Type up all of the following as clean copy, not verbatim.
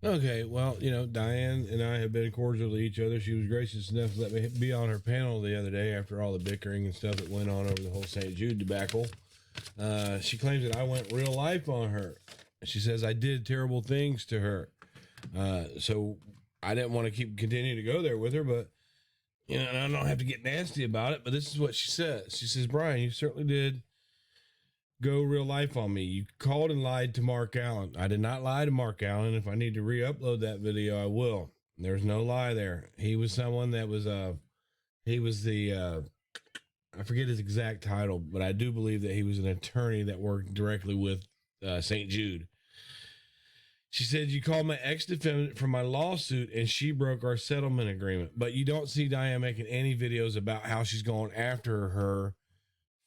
Okay, well, Diane and I have been cordial to each other. She was gracious enough to let me be on her panel the other day after all the bickering and stuff that went on over the whole StJude debacle. She claims that I went real life on her. She says I did terrible things to her. So I didn't want to continue to go there with her, but and I don't have to get nasty about it. But this is what she says. She says, Bryan, you certainly did go real life on me. You called and lied to Mark Allen. I did not lie to Mark Allen. If I need to re-upload that video, I will. There's no lie there. He was someone that was he was the I forget his exact title, but I do believe that he was an attorney that worked directly with StJude. She said, you called my ex-defendant for my lawsuit and she broke our settlement agreement. But you don't see Diane making any videos about how she's going after her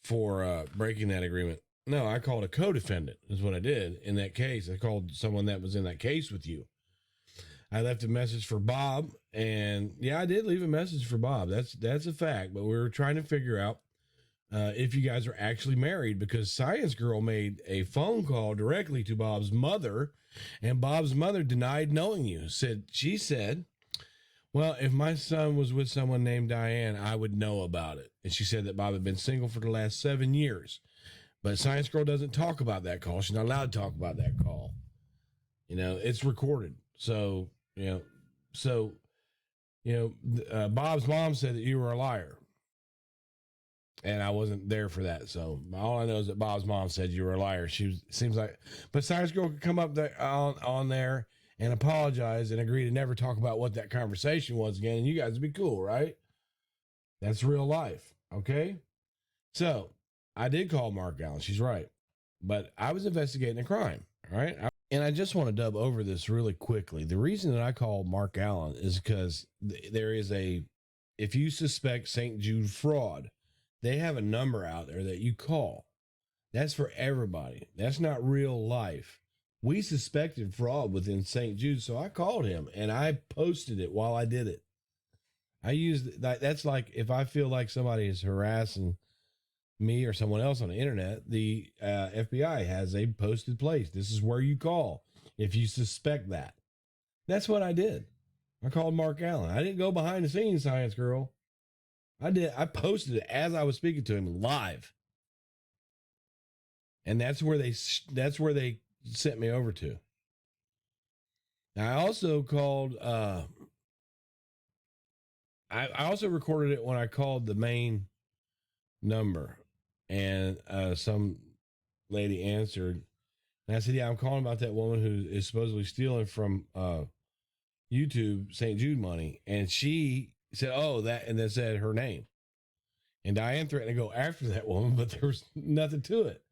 for breaking that agreement. No, I called a co-defendant is what I did in that case. I called someone that was in that case with you. I left a message for Bob, and yeah, I did leave a message for Bob. That's a fact, but we were trying to figure out if you guys are actually married, because Science Girl made a phone call directly to Bob's mother, and Bob's mother denied knowing you. She said, well, if my son was with someone named Diane, I would know about it. And she said that Bob had been single for the last 7 years. But Science Girl doesn't talk about that call. She's not allowed to talk about that call. It's recorded. So, Bob's mom said that you were a liar. And I wasn't there for that. So all I know is that Bob's mom said you were a liar. Seems like, but Science Girl could come up there on there and apologize and agree to never talk about what that conversation was again. And you guys would be cool, right? That's real life. Okay. So I did call Mark Allen. She's right. But I was investigating a crime. All right. And I just want to dub over this really quickly. The reason that I called Mark Allen is because there is if you suspect StJude fraud, they have a number out there that you call. That's for everybody. That's not real life. We suspected fraud within StJude, so I called him and I posted it while I did it. I used that's like if I feel like somebody is harassing me or someone else on the internet, the FBI has a posted place. This is where you call if you suspect that. That's what I did. I called Mark Allen. I didn't go behind the scenes, Science Girl. I did. I posted it as I was speaking to him live, and that's where they sent me over to. Now, I also called. I also recorded it when I called the main number, and some lady answered, and I said, "Yeah, I'm calling about that woman who is supposedly stealing from YouTube StJude money," and she said, "Oh, that," and then said her name. And Diane threatened to go after that woman, but there was nothing to it.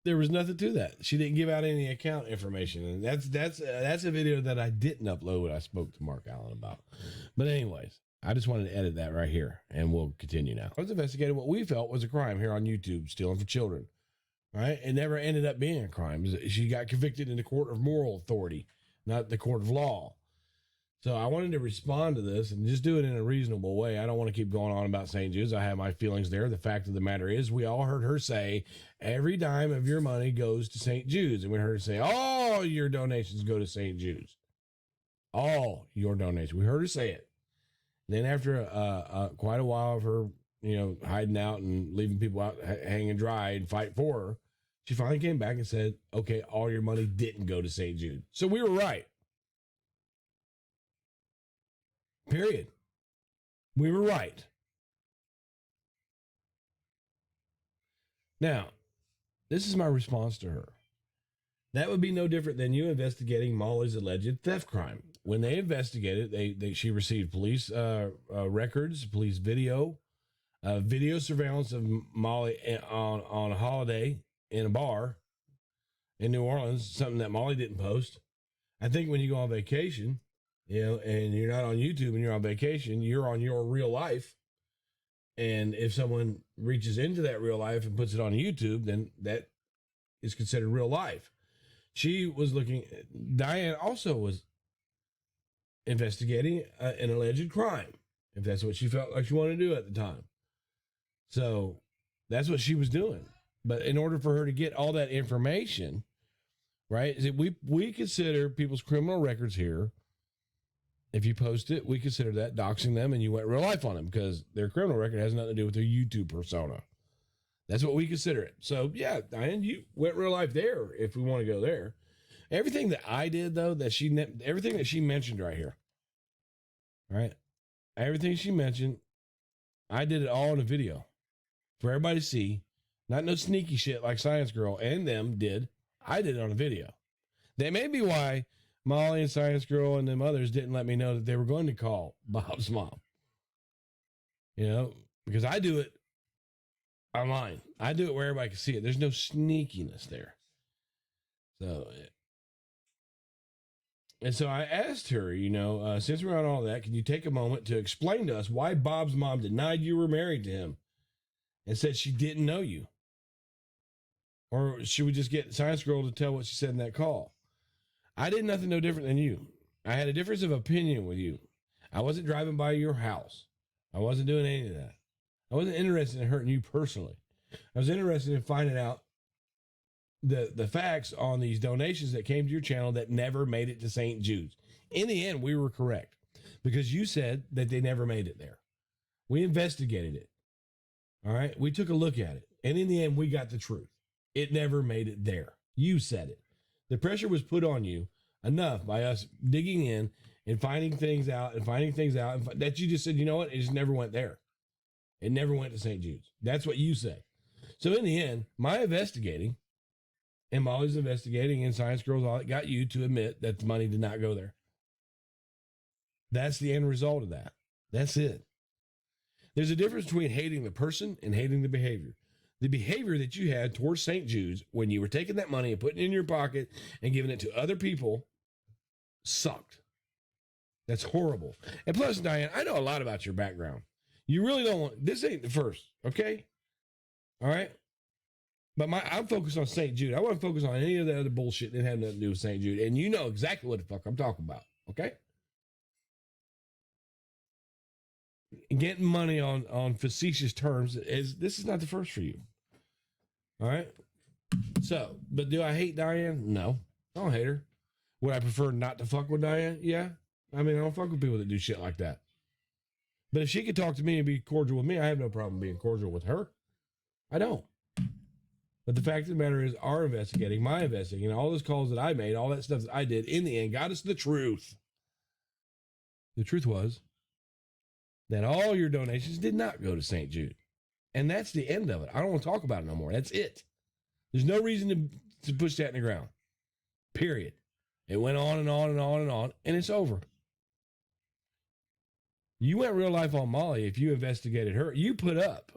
There was nothing to that. She didn't give out any account information, and that's a video that I didn't upload. What I spoke to Mark Allen about. But anyways, I just wanted to edit that right here, and we'll continue now. I was investigating what we felt was a crime here on YouTube, stealing from children. Right? It never ended up being a crime. She got convicted in the court of moral authority, not the court of law. So I wanted to respond to this and just do it in a reasonable way. I don't want to keep going on about StJude. I have my feelings there. The fact of the matter is, we all heard her say, every dime of your money goes to StJude's. And we heard her say, all your donations go to StJude's. All your donations. We heard her say it. Then after quite a while of her, hiding out and leaving people out hanging dry and fight for her, she finally came back and said, okay, all your money didn't go to StJude. So we were right. Period. We were right. Now, this is my response to her. That would be no different than you investigating Molly's alleged theft crime. When they investigated, she received police records, police video surveillance of Molly on a holiday in a bar in New Orleans, something that Molly didn't post. I think when you go on vacation, and you're not on YouTube and you're on vacation, you're on your real life. And if someone reaches into that real life and puts it on YouTube, then that is considered real life. She was Diane also was investigating an alleged crime, if that's what she felt like she wanted to do at the time. So that's what she was doing. But in order for her to get all that information, right? Is it, we consider people's criminal records here. If you post it, we consider that doxing them, and you went real life on them because their criminal record has nothing to do with their YouTube persona. That's what we consider it. So yeah, Diane, you went real life there if we want to go there. Everything that I did though, everything that she mentioned right here, right? Everything she mentioned, I did it all in a video for everybody to see. Not no sneaky shit like Science Girl and them did. I did it on a video. That may be why Molly and Science Girl and them others didn't let me know that they were going to call Bob's mom. You know, because I do it online. I do it where everybody can see it. There's no sneakiness there. So I asked her, you know, since we're on all that, can you take a moment to explain to us why Bob's mom denied you were married to him and said she didn't know you? Or should we just get Science Girl to tell what she said in that call? I did nothing no different than you. I had a difference of opinion with you. I wasn't driving by your house. I wasn't doing any of that. I wasn't interested in hurting you personally. I was interested in finding out the facts on these donations that came to your channel that never made it to StJude's. In the end, we were correct because you said that they never made it there. We investigated it. All right. We took a look at it. And in the end, we got the truth. It never made it there. You said it. The pressure was put on you enough by us digging in and finding things out that you just said, you know what? It just never went there. It never went to StJude's. That's what you said. So in the end, my investigating and Molly's investigating and Science Girl's all that got you to admit that the money did not go there. That's the end result of that. That's it. There's a difference between hating the person and hating the behavior. The behavior that you had towards StJude's when you were taking that money and putting it in your pocket and giving it to other people sucked. That's horrible. And plus, Diane, I know a lot about your background. You really don't want, this ain't the first, okay? All right? But I'm focused on StJude. I want to focus on any of the other bullshit that had nothing to do with StJude. And you know exactly what the fuck I'm talking about, okay? Getting money on facetious terms this is not the first for you. All right. So, but do I hate Diane? No, I don't hate her. Would I prefer not to fuck with Diane? Yeah. I mean, I don't fuck with people that do shit like that. But if she could talk to me and be cordial with me, I have no problem being cordial with her. I don't. But the fact of the matter is, my investigating, all those calls that I made, all that stuff that I did, in the end, got us the truth. The truth was that all your donations did not go to StJude. And that's the end of it. I don't want to talk about it no more. That's it. There's no reason to push that in the ground. Period. It went on and on and on and on, and it's over. You went real life on Molly if you investigated her. You put up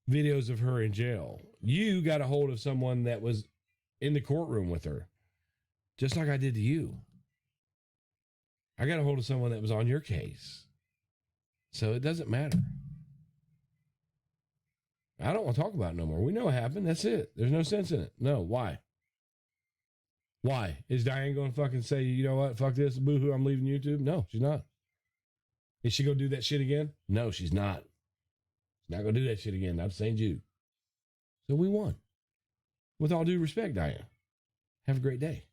videos of her in jail. You got a hold of someone that was in the courtroom with her, just like I did to you. I got a hold of someone that was on your case. So it doesn't matter. I don't want to talk about it no more. We know what happened. That's it. There's no sense in it. No. Why? Why? Is Diane going to fucking say, you know what? Fuck this. Boo-hoo. I'm leaving YouTube? No, she's not. Is she going to do that shit again? No, she's not. She's not going to do that shit again. Not StJude. So we won. With all due respect, Diane. Have a great day.